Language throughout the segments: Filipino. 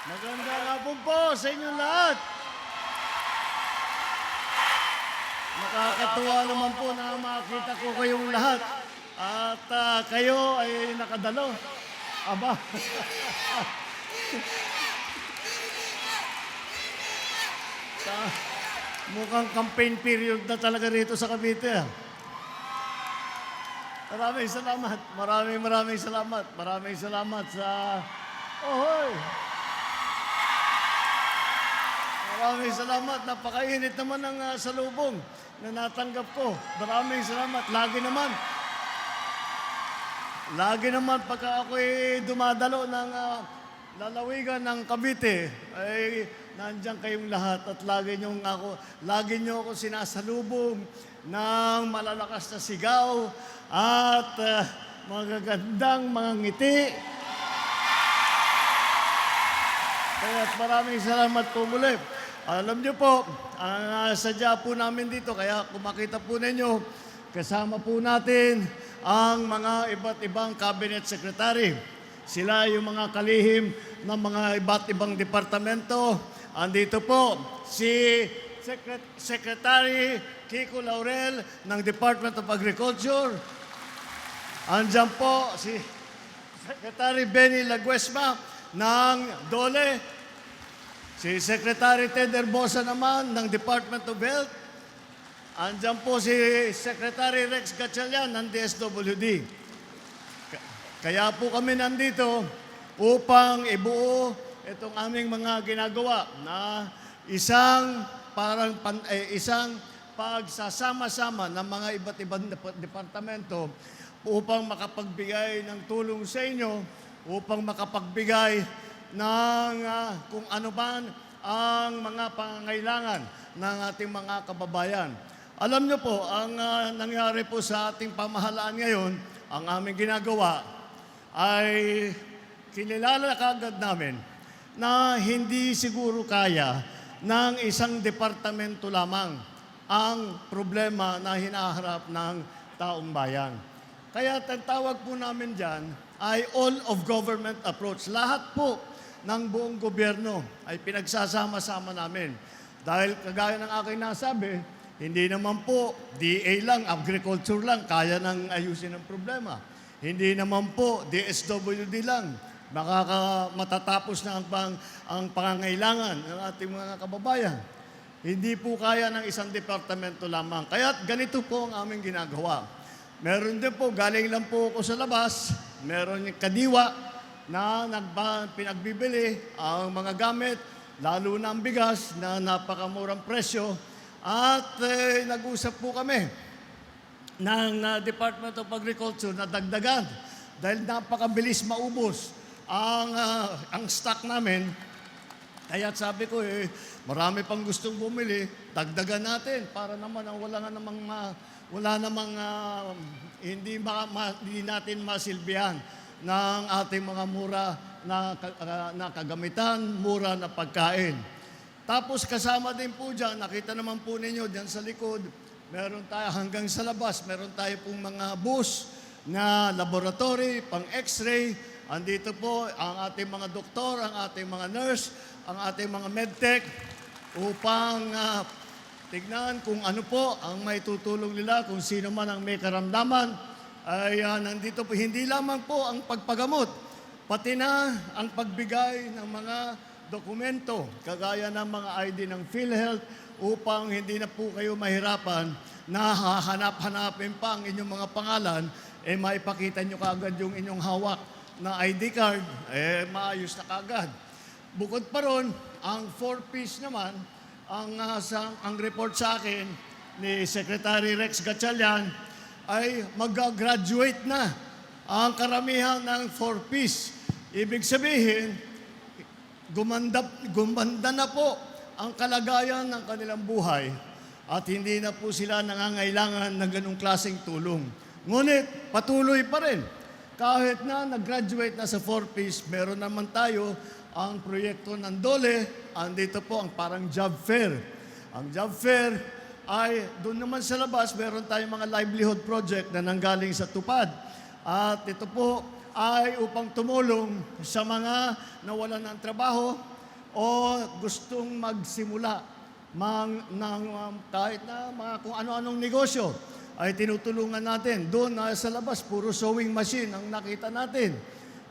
Magandang hapon po sa inyo lahat. Nakakatuwa naman po na makita ko kayong lahat. At kayo ay nakadalo. Aba. Sa, mukhang campaign period na talaga rito sa Cavite. Maraming salamat. Maraming salamat. Maraming salamat sa... Ohoy! Maraming salamat. Napakainit naman ng salubong na natanggap ko. Maraming salamat. Lagi naman pagka ako'y dumadalo ng lalawigan ng Cavite, ay nandiyan kayong lahat at lagi nyo ako sinasalubong ng malalakas na sigaw at magagandang mga ngiti. Kaya maraming salamat po muli. Alam niyo po, ang sadya po namin dito, kaya kung makita po ninyo, kasama po natin ang mga iba't ibang cabinet secretary. Sila yung mga kalihim ng mga iba't ibang departamento. Andito po si Secretary Kiko Laurel ng Department of Agriculture. Andyan po si Secretary Benny Laguesma ng DOLE. Si Secretary Ted Herbosa naman ng Department of Health. Andyan po si Secretary Rex Gatchalian ng DSWD. Kaya po kami nandito upang ibuo itong aming mga ginagawa na isang pagsasama-sama ng mga iba't ibang departamento upang makapagbigay ng tulong sa inyo, upang makapagbigay ng kung ano man ang mga pangangailangan ng ating mga kababayan. Alam niyo po, ang nangyari po sa ating pamahalaan ngayon, ang aming ginagawa ay kinilala kagad namin na hindi siguro kaya ng isang departamento lamang ang problema na hinaharap ng taong bayan. Kaya tawag po namin dyan ay all-of-government approach. Lahat po ng buong gobyerno ay pinagsasama-sama namin. Dahil kagaya ng aking nasabi, hindi naman po DA lang, agriculture lang, kaya nang ayusin ang problema. Hindi naman po DSWD lang, matatapos na ang pangangailangan ng ating mga kababayan. Hindi po kaya ng isang departamento lamang. Kaya ganito po ang aming ginagawa. Meron din po, galing lang po ako sa labas, meron yung kadiwa, na pinagbibili ang mga gamit, lalo na ang bigas na napakamurang presyo. At nag-usap po kami ng Department of Agriculture na dagdagan dahil napakabilis maubos ang stock namin. Kaya sabi ko, marami pang gustong bumili, dagdagan natin para naman hindi natin masilbihan ng ating mga mura na kagamitan, mura na pagkain. Tapos kasama din po dyan, nakita naman po ninyo dyan sa likod, meron tayo hanggang sa labas, meron tayo pong mga bus na laboratory, pang x-ray. Andito po ang ating mga doktor, ang ating mga nurse, ang ating mga medtech upang tignan kung ano po ang may tutulong nila, kung sino man ang may karamdaman. Ay nandito po, hindi lamang po ang pagpagamot, pati na ang pagbigay ng mga dokumento, kagaya ng mga ID ng PhilHealth, upang hindi na po kayo mahirapan na hahanap-hanapin pa ang inyong mga pangalan, maipakita nyo kaagad yung inyong hawak na ID card, maayos na kaagad. Bukod pa ron, ang 4Ps naman, ang report sa akin ni Secretary Rex Gatchalian, ay mag-graduate na ang karamihan ng 4Ps. Ibig sabihin, gumanda na po ang kalagayan ng kanilang buhay at hindi na po sila nangangailangan ng ganong klaseng tulong. Ngunit, patuloy pa rin. Kahit na nag-graduate na sa 4Ps, meron naman tayo ang proyekto ng DOLE. Andito po ang parang job fair. Ang job fair ay doon naman sa labas, meron tayong mga livelihood project na nanggaling sa TUPAD. At ito po ay upang tumulong sa mga nawalan ng trabaho o gustong magsimula ng kahit na mga kung ano-anong negosyo, ay tinutulungan natin. Doon sa labas, puro sewing machine ang nakita natin.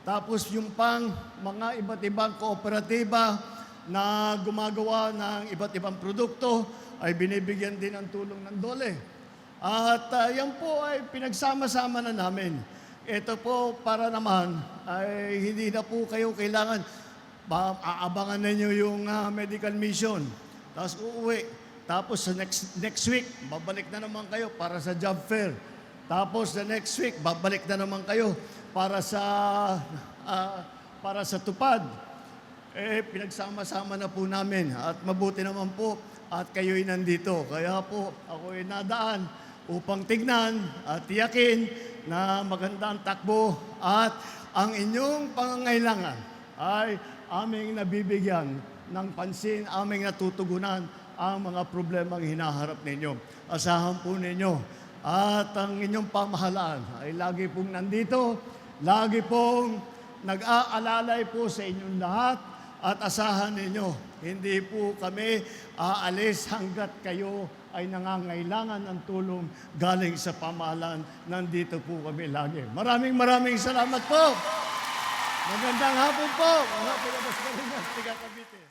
Tapos yung pang mga iba't ibang kooperatiba na gumagawa ng iba't ibang produkto ay binibigyan din ng tulong ng DOLE. At yan po ay pinagsama-sama na namin. Ito po para naman ay hindi na po kayo kailangan aabangan ninyo yung medical mission. Tapos uuwi. Tapos sa next week, babalik na naman kayo para sa job fair. Tapos the next week, babalik na naman kayo para sa tupad. Pinagsama-sama na po namin at mabuti naman po at kayo'y nandito. Kaya po ako'y nadaan upang tignan at tiyakin na maganda ang takbo at ang inyong pangangailangan ay aming nabibigyan ng pansin, aming natutugunan ang mga problemang hinaharap ninyo. Asahan po ninyo at ang inyong pamahalaan ay lagi pong nandito, lagi pong nag-aalalay po sa inyong lahat at asahan ninyo, hindi po kami aalis hanggat kayo ay nangangailangan ng tulong galing sa pamahalaan. Nandito po kami lagi. Maraming salamat po. Magandang hapon po, mga Pilabas Marinas, Tiga Cavite.